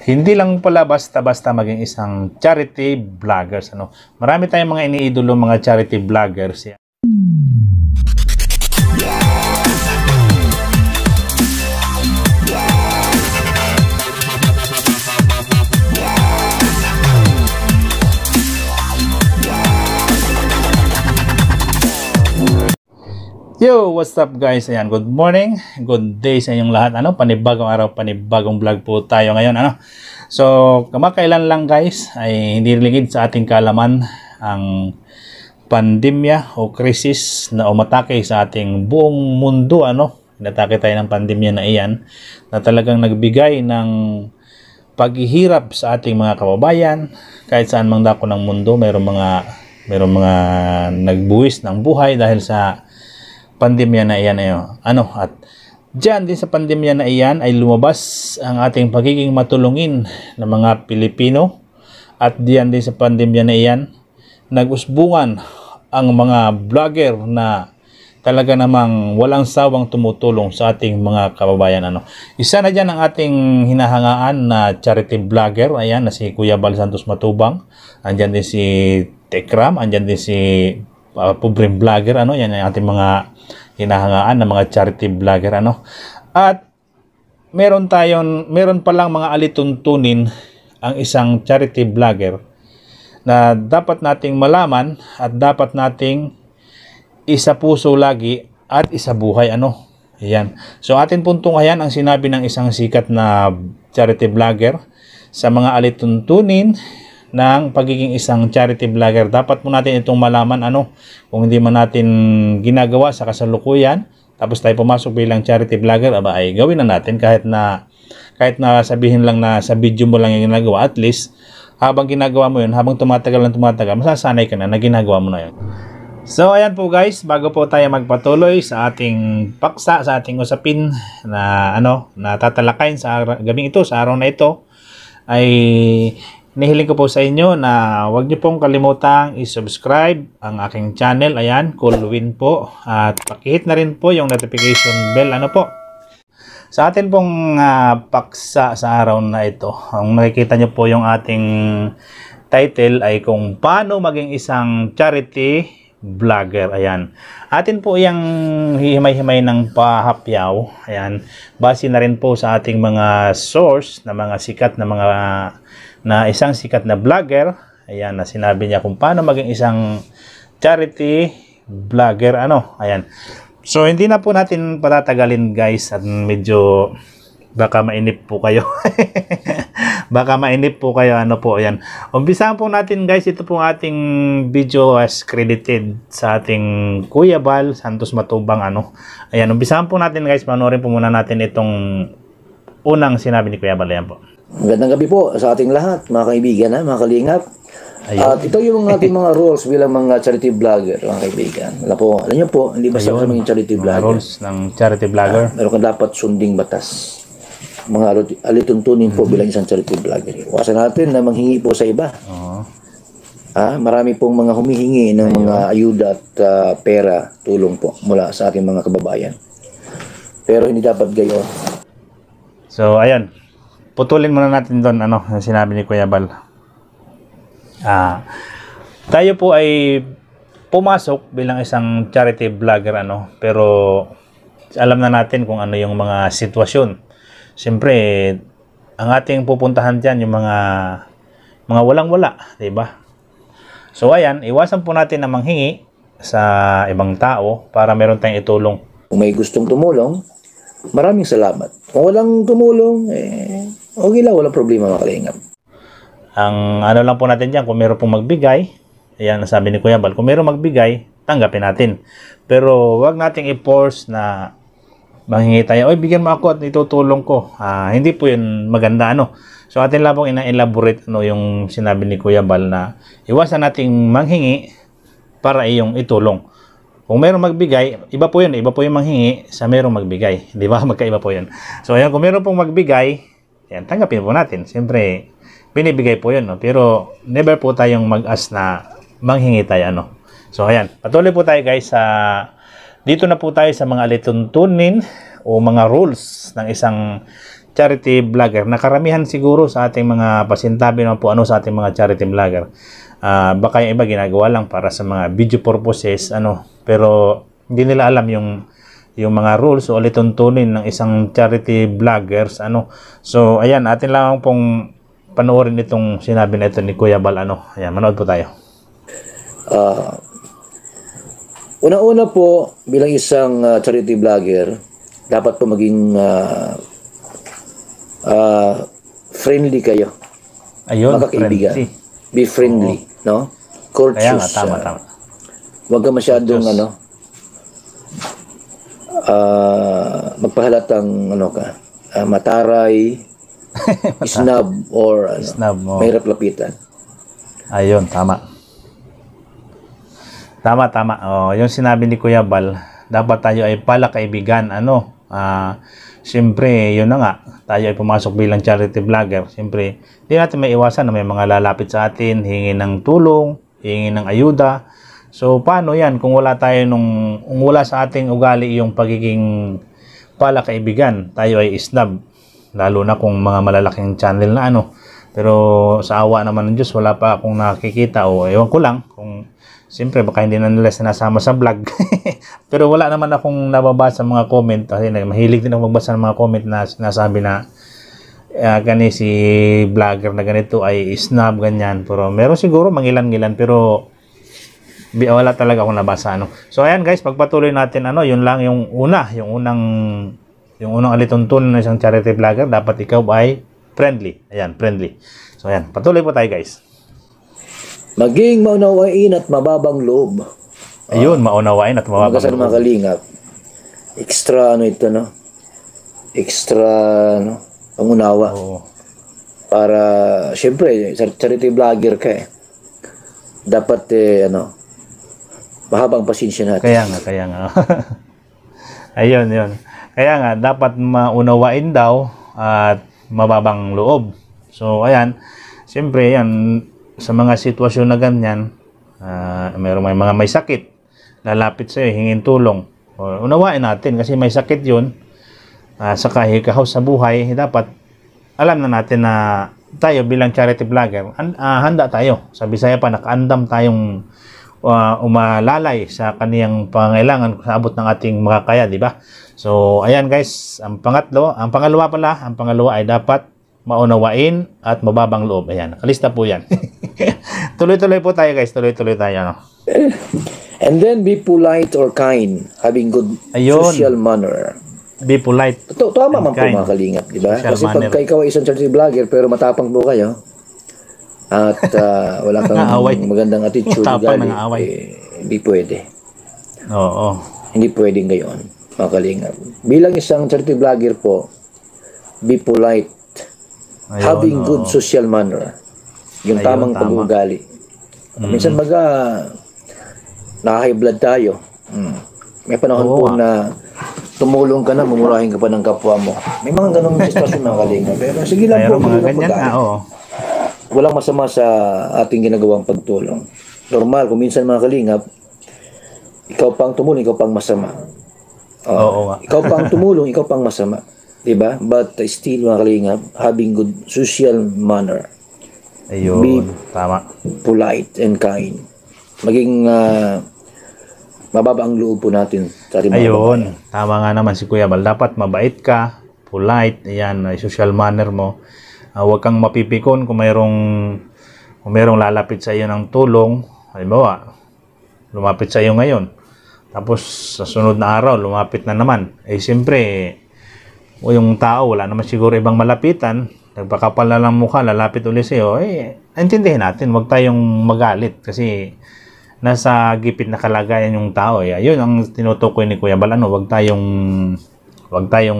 Hindi lang pala basta-basta maging isang charity vloggers. Marami tayong mga iniidolo mga charity vloggers. Yo, what's up guys? Ayan, good morning, good day sa inyong lahat. Panibagong araw, panibagong vlog po tayo ngayon. So, kamakailan lang guys, ay hindi lingid sa ating kaalaman ang pandemya o krisis na umatake sa ating buong mundo. Inatake tayo ng pandemya na iyan na talagang nagbigay ng paghihirap sa ating mga kababayan. Kahit saan mang dako ng mundo, mayroong mga nagbuwis ng buhay dahil sa pandemya na iyan. At diyan din sa pandemya na iyan ay lumabas ang ating pagiging matulungin ng mga Pilipino, at diyan din sa pandemya na iyan nag-usbungan ang mga vlogger na talaga namang walang sawang tumutulong sa ating mga kababayan. Isa na diyan ang ating hinahangaan na charity vlogger, ayan, na si Kuya Bal Santos Matubang. Andyan din si Tekram, andyan din si Pobreng Vlogger. Yan ang ating mga hinahangaan ng mga charity vlogger. At meron palang mga alituntunin ang isang charity vlogger na dapat nating malaman at dapat nating isa puso lagi at isa buhay. Ayan. So atin pong tunghayan ang sinabi ng isang sikat na charity vlogger sa mga alituntunin ng pagiging isang charity vlogger. Dapat mo natin itong malaman, kung hindi man natin ginagawa sa kasalukuyan, tapos tayo pumasok bilang charity vlogger, ay gawin na natin kahit na sabihin lang na sa video mo lang yung ginagawa. At least habang ginagawa mo yun, habang tumatagal, masasanay ka na ginagawa mo na yun. So ayan po guys, bago po tayo magpatuloy sa ating paksa, sa ating usapin na na tatalakayin sa gabing ito, sa araw na ito, ay nihiling ko po sa inyo na huwag niyo pong kalimutang i-subscribe ang aking channel. Ayan, Cool Win po. At pakihit na rin po yung notification bell. Sa atin pong paksa sa araw na ito, ang nakikita niyo po yung ating title ay kung paano maging isang charity vlogger. Ayan. Atin po yung hihimay-himay ng pahapyaw. Ayan. Base na rin po sa ating mga source na mga sikat na isang sikat na vlogger. Ayan, na sinabi niya kung paano maging isang charity vlogger. Ayan. So, hindi na po natin patatagalin guys, at medyo baka mainip po kayo. Baka mainip po kayo. Ayan. Umpisahan po natin guys, ito po ating video as credited sa ating Kuya Bal Santos Matubang. Ayan, umpisahan po natin guys, panoorin po muna natin itong unang sinabi ni Kuya Bal. Ayan po. Magandang gabi po sa ating lahat, mga kaibigan, mga kalingap. At ito yung ating mga rules bilang mga charity vlogger, mga kaibigan. Alam niyo po, hindi basta maging charity vlogger. Rules ng charity vlogger. Meron ka dapat sunding batas. Mga alituntunin po bilang isang charity vlogger. Iwasan natin na manghingi po sa iba. Marami pong mga humihingi ng mga ayuda at pera, tulong po mula sa ating mga kababayan. Pero hindi dapat gayon. So, ayan. Putulin muna natin doon sinabi ni Kuya Bal. Tayo po ay pumasok bilang isang charity vlogger, pero alam na natin kung ano yung mga sitwasyon. Siyempre, ang ating pupuntahan diyan yung mga walang-wala, 'di ba? So ayan, iwasan po natin na manghingi sa ibang tao para meron tayong itulong. Kung may gustong tumulong, maraming salamat. Kung walang tumulong, okay lang, walang problema, mga kalingap. Ang lang po natin dyan, kung meron pong magbigay, ayan, nasabi ni Kuya Bal, kung meron magbigay, tanggapin natin. Pero wag nating i-force na manghingi tayo, bigyan mo ako at itutulong ko. Hindi po yun maganda. So atin lang pong ina-elaborate yung sinabi ni Kuya Bal na iwasan nating manghingi para iyong itulong. Kung mayroong magbigay, iba po yun. Iba po yung manghingi sa mayroong magbigay. Di ba? Magkaiba po yun. So, ayan, kung mayroong pong magbigay, yan, tanggapin po natin. Siyempre, binibigay po yun. Pero, never po tayong mag-ask na manghingi tayo. So, ayan. Patuloy po tayo guys. Dito na po tayo sa mga alituntunin o mga rules ng isang charity vlogger. Nakaramihan siguro sa ating mga pasintabi naman po sa ating mga charity vlogger. Baka yung iba ginagawa lang para sa mga video purposes, pero hindi nila alam yung mga rules o alituntunin ng isang charity vloggers, So, ayan, atin lang pong panoorin itong sinabi na ito ni Kuya Bal, Ayan, manood po tayo. Una-una po, bilang isang charity vlogger, dapat po maging friendly kayo. Ayun, Magkakaibigan. friendly. Be friendly, no? Courteous. Kaya nga, tama. Huwag ka masyadong, magpahalatang, mataray, snub, or, Snub mo. mahirap lapitan. Ayun, tama. Tama. Yung sinabi ni Kuya Bal, dapat tayo ay palakaibigan. Siyempre, yun na nga. Tayo ay pumasok bilang charity vlogger. Siyempre, hindi natin may iwasan na may mga lalapit sa atin, hingi ng tulong, hingi ng ayuda. So, paano yan kung wala wala sa ating ugali yung pagiging palakaibigan, tayo ay snub. Lalo na kung mga malalaking channel na Pero sa awa naman ng Diyos, wala pa akong nakikita o ewan ko lang kung siyempre baka hindi na nila sinasama sa vlog. Pero wala naman akong nababasa mga comment kasi mahilig din ako magbasa ng mga comment na sinasabi na si vlogger na ganito ay snub, ganyan. Pero meron siguro mangilan-ngilan pero wala talaga akong nabasa. So ayan guys, pagpatuloy natin yun lang yung unang alituntunin ng isang charity vlogger, dapat ikaw ay friendly. Ayan, friendly. So ayan, patuloy po tayo guys. Maging maunawain at mababang loob. Ayun, maunawain at mababang loob. Mga kalingap. Extra ito, Extra, pangunawa. Oo. Para, syempre, charity vlogger ka Dapat, mahabang pasensya natin. Kaya nga. Ayun, yun. Kaya nga, dapat maunawain daw at mababang loob. So, ayan. Siyempre, yan, sa mga sitwasyon na ganyan, may mga may sakit, lalapit sa'yo, hingin tulong. Unawain natin kasi may sakit yun. Saka hikahaw sa buhay, dapat alam na natin na tayo bilang charity vlogger, handa tayo. Sa Bisaya pa, nakaandam tayong umalalay sa kaniyang pangailangan sa abot ng ating makakaya, di ba? So, ayan guys, ang pangalawa ay dapat maunawain at mababang loob. Ayan, nakalista po yan. Tuloy-tuloy po tayo guys, tuloy-tuloy tayo. And then be polite or kind, having good social manner. Be polite. Tama man po mga kalingap, di ba? Kasi pagka ikaw ay isang charity vlogger pero matapang po kayo, at wala kang magandang attitude, hindi pwede. Oo. Hindi pwedeng gayon, mga kalingap. Bilang isang charity vlogger po, be polite, having good social manner, yung tamang pag-uugali. Minsan naka-high blood tayo. May panahon po na tumulong ka na, mumurahin ka pa ng kapwa mo. May mga ganong sitwasyon mga kalingap. Pero sige lang po, mga ganyan walang masama sa ating ginagawang pagtulong. Normal, kung minsan mga kalingap, ikaw pang tumulong, ikaw pang masama. Ikaw pang tumulong, ikaw pang masama. Diba? But still mga kalingap, having good social manner. Ayun, be tama. Polite and kind. Maging mababa ang loob po natin. Ayun, tama nga naman si Kuya Bal. Dapat mabait ka, polite, ayan, social manner mo. Huwag kang mapipikon kung mayroong lalapit sa iyo ng tulong. Halimbawa, lumapit sa iyo ngayon. Tapos sa sunod na araw, lumapit na naman. Siyempre, yung tao, wala naman siguro ibang malapitan. Nagpakapal na lang mukha, lalapit ulit sa iyo. Intindihin natin, huwag tayong magalit. Kasi nasa gipit na kalagayan yung tao. Ayun ang tinutukoy ni Kuya Bal. Huwag tayong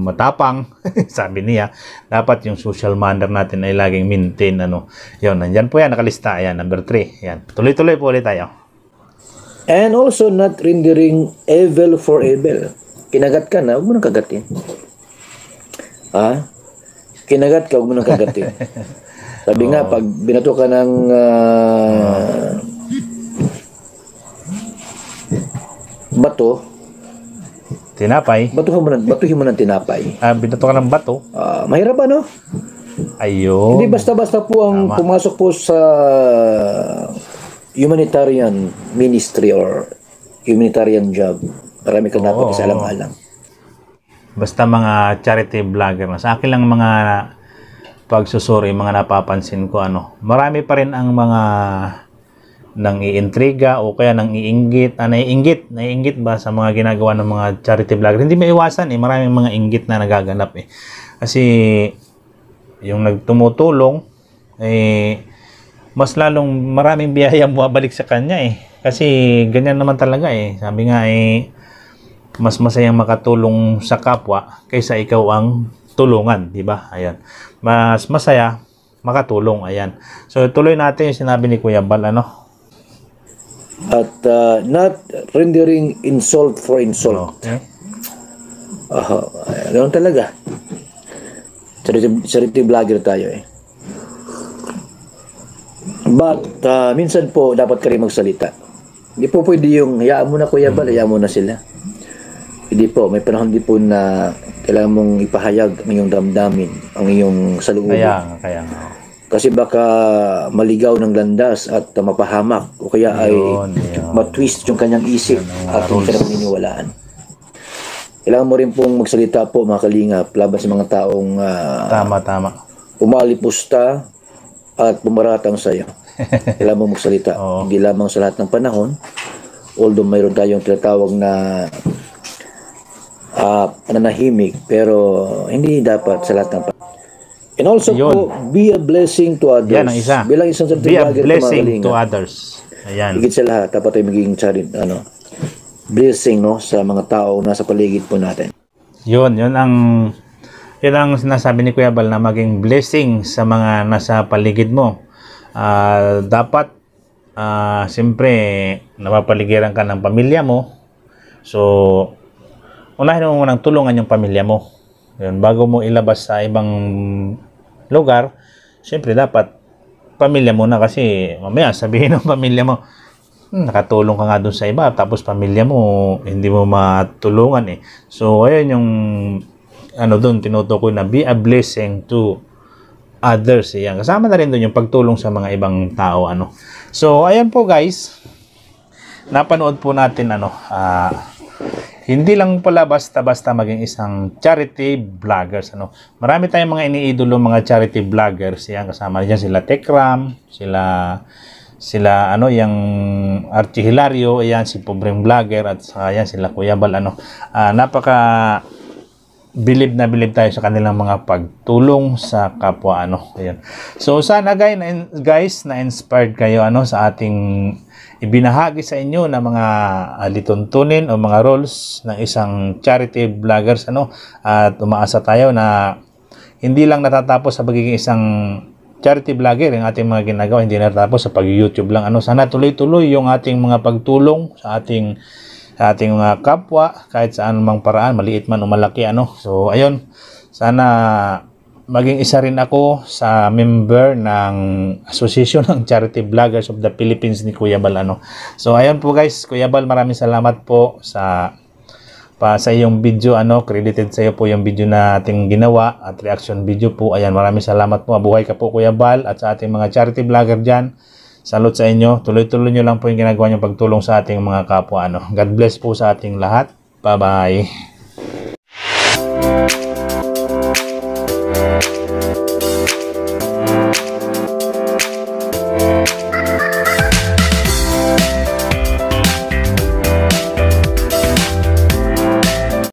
matapang, sabi niya. Dapat yung social manner natin ay laging maintain. Yun, nandyan po yan, nakalista. Ayan, number 3. Ayan, tuloy-tuloy po ulit tayo. And also not rendering evil for evil. Kinagat ka na, huwag mo nang kagatin. Kinagat ka, huwag mo nang kagatin. Sabi nga, pag binato ka ng bato, Tinapay. Batuhin mo ng tinapay. Binato ka ng bato. Mahirap ano? Ayun. Hindi basta-basta po ang pumasok po sa humanitarian ministry or humanitarian job. Marami kang napag-isalang-alang. Basta mga charity vlogger na. Sa akin lang mga pagsusuri, mga napapansin ko marami pa rin ang mga nang iintriga o kaya nang iinggit, naiinggit ba sa mga ginagawa ng mga charity vlogger. Hindi maiwasan maraming mga inggit na nagaganap Kasi yung nagtumutulong mas lalong maraming biyaya bumabalik sa kanya Kasi ganyan naman talaga Sabi nga mas masayang makatulong sa kapwa kaysa ikaw ang tulungan, di ba? Ayan. Mas masaya makatulong, ayan. So tuloy natin yung sinabi ni Kuya Bal, At not rendering insult for insult. Okay. Ganoon talaga. Charity vlogger tayo But minsan po dapat ka rin magsalita. Hindi po pwede yung hayaan mo na Kuya Bal, hayaan mo na sila. Hindi po, may panahon din po na kailangan mong ipahayag ang iyong damdamin, ang iyong salubong. Kaya nga. Kasi baka maligaw ng landas at mapahamak o kaya Yun. matwist yung kanyang isip at hindi ka na paniniwalaan. Kailangan mo rin pong magsalita po mga kalingap laban sa mga taong Tama. umalipusta at bumaratang sa iyo. Kailangan mo magsalita. Hindi lamang sa lahat ng panahon, although mayroon tayong tinatawag na nanahimik, pero hindi dapat sa lahat ng panahon. And also po, be a blessing to others. Yan ang isa. Bilang isang Be a blessing to others. Ayan. Higit sa lahat, dapat tayo magiging blessing sa mga tao nasa paligid po natin. Yun ang sinasabi ni Kuya Bal na maging blessing sa mga nasa paligid mo. Dapat siyempre napapaligiran ka ng pamilya mo. So unahin mo munang tulungan yung pamilya mo. Yun, bago mo ilabas sa ibang lugar, siyempre dapat pamilya mo na, kasi mamaya sabihin ng pamilya mo, nakatulong ka nga dun sa iba, tapos pamilya mo hindi mo matulungan So ayun yung dun tinutukoy na be a blessing to others. Yan, kasama na rin dun yung pagtulong sa mga ibang tao So ayan po guys, napanood po natin hindi lang pala basta-basta maging isang charity vloggers. Marami tayong mga iniidolo mga charity vloggers. Yan, kasama diyan sila Tekram, sila yung Archie Hilario, ayan, si Pobreng Vlogger, at ayan, sila Kuya Bal. Napaka bilib na bilib tayo sa kanilang mga pagtulong sa kapwa. Ayan. So sana guys, na-inspired kayo sa ating ibinahagi sa inyo na mga lituntunin o mga roles ng isang charity vloggers at umaasa tayo na hindi lang natatapos sa pagiging isang charity vlogger ang ating mga ginagawa, hindi natatapos sa pag-YouTube lang. Sana tuloy-tuloy yung ating mga pagtulong sa ating mga kapwa kahit sa anumang paraan, maliit man o malaki. So ayun, sana maging isa rin ako sa member ng Association ng Charity Vloggers of the Philippines ni Kuya Bal. So ayun po guys, Kuya Bal, maraming salamat po sa iyong video. Credited sa iyo po yung video na ating ginawa at reaction video po. Ayan, maraming salamat po. Mabuhay ka po Kuya Bal, at sa ating mga charity vlogger dyan, salute sa inyo. Tuloy-tuloy nyo lang po yung ginagawa nyo pagtulong sa ating mga kapwa. God bless po sa ating lahat. Bye-bye.